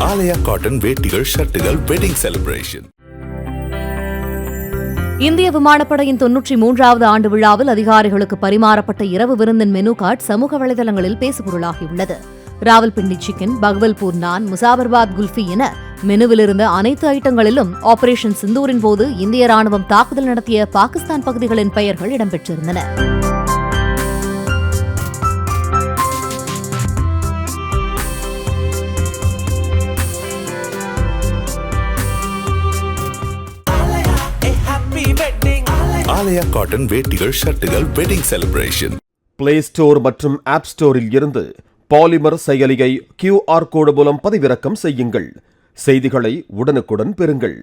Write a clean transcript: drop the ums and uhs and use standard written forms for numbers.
ஆலயா cotton வேட்டிகள், ஷர்ட்டுகள், wedding celebration. இந்திய விமானப்படையின் 93வது ஆண்டு விழாவில் அதிகாரிகளுக்கு பரிமாறப்பட்ட இரவு விருந்தின் மெனு கார்டு சமூக வலைதளங்களில் பேசுபொருளாகியுள்ளது. ராவல்பிண்டி சிக்கன், பகவல்பூர் நான், முசாபர்பாத் குல்ஃபி என மெனுவில் இருந்த அனைத்து ஐட்டங்களிலும் ஆபரேஷன் சிந்தூரின் போது இந்திய ராணுவம் தாக்குதல் நடத்திய பாகிஸ்தான் பகுதிகளின் பெயர்கள் இடம்பெற்றிருந்தன. ஆலயா காட்டன் வேட்டிகள், ஷர்ட்டுகள், வெட்டிங் செலிப்ரேஷன். பிளே ஸ்டோர் மற்றும் ஆப் ஸ்டோரில் இருந்து பாலிமர் செயலியை QR கோடு மூலம் பதிவிறக்கம் செய்யுங்கள். செய்திகளை உடனுக்குடன் பெறுங்கள்.